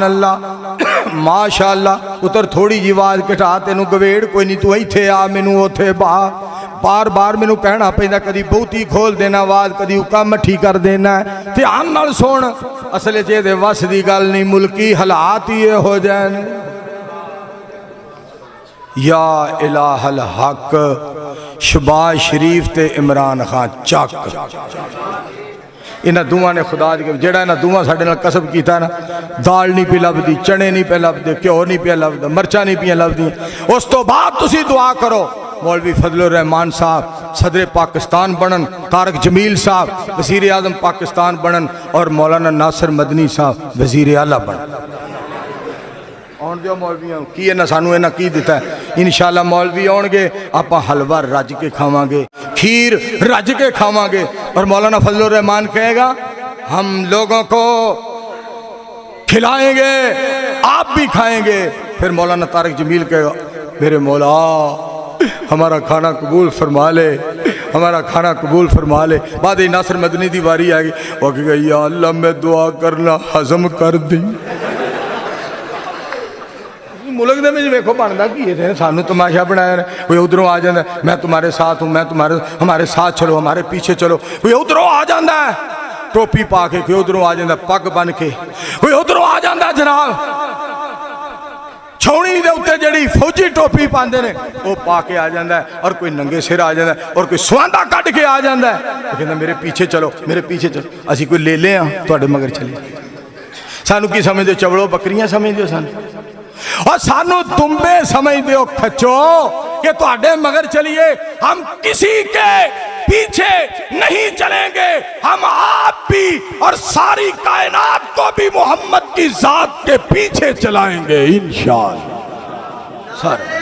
اللہ ماشاءاللہ اتر تھوڑی جی آواز کٹا تینوں گویڑ کوئی نہیں تو ایتھے آ مینوں اوتھے بار بار مینوں کہنا پیندا کدی بہتی کھول دینا آواز کدی اکا مٹھی کر دینا ہے دھیان نال سن اصل چ دے وس دی گل نہیں ملکی حالات ہی ہو جائیں یا الہ الحق شہباز شریف تے عمران خان چک انہاں دوواں نے خدا دی جڑا انہاں دوواں ساڈے نال کسب کیتا نا دال نہیں پی لبدی چنے نہیں پہ لبدے گھیو نہیں پہ لبدا مرچاں نہیں پہ لبدی اس تو بعد تسی دعا کرو مولوی فضل الرحمان صاحب صدر پاکستان بنن طارق جمیل صاحب وزیر اعظم پاکستان بنن اور مولانا ناصر مدنی صاحب وزیر اعلیٰ بنن آن دیو مولویوں کی انہاں سانو انہاں کی دیتا ہے انشاءاللہ مولوی آن گے آپا حلوہ رج کے کھاواں گے کھیر رج کے کھاواں گے اور مولانا فضل الرحمان کہے گا ہم لوگوں کو کھلائیں گے آپ بھی کھائیں گے پھر مولانا طارق جمیل کہے گا میرے مولا ہمارا کھانا قبول فرما لے ہمارا کھانا قبول فرما لے بعد ناصر مدنی دی باری آگئی وہ کہے گا یا اللہ میں دعا کرنا حضم کر دی ملک دے میں جو ویکھو باندا کیے تھے سانو تماشا بنایا ہے کوئی ادھروں آ جاندہ ہے میں تمہارے ساتھ ہوں میں ہمارے ساتھ چلو ہمارے پیچھے چلو کوئی ادھروں آ جاندہ ہے ٹوپی پا کے کوئی ادھروں آ جاندہ ہے پگ بن کے کوئی ادھروں آ جاندہ ہے جناب چھوڑی دے اتے جڑی فوجی ٹوپی پاندے نے وہ پا کے آ جاندہ ہے اور کوئی ننگے سر آ جاندہ ہے اور کوئی سواندہ کٹ کے آ جاندہ ہے وہ کہتا ہے میرے پیچھے چلو میرے پیچھے چلو اسی کوئی لے لیں تو اڈے مگر چلی سانو کی سمجھ دے چوڑو بکریاں سمجھ دے سانو اور سانو تمبے سمجھ دیو کھچو کہ تو اڈے مگر چلیے ہم کسی کے پیچھے نہیں چلیں گے ہم آپ بھی اور ساری کائنات کو بھی محمد کی ذات کے پیچھے چلائیں گے انشاءاللہ سارے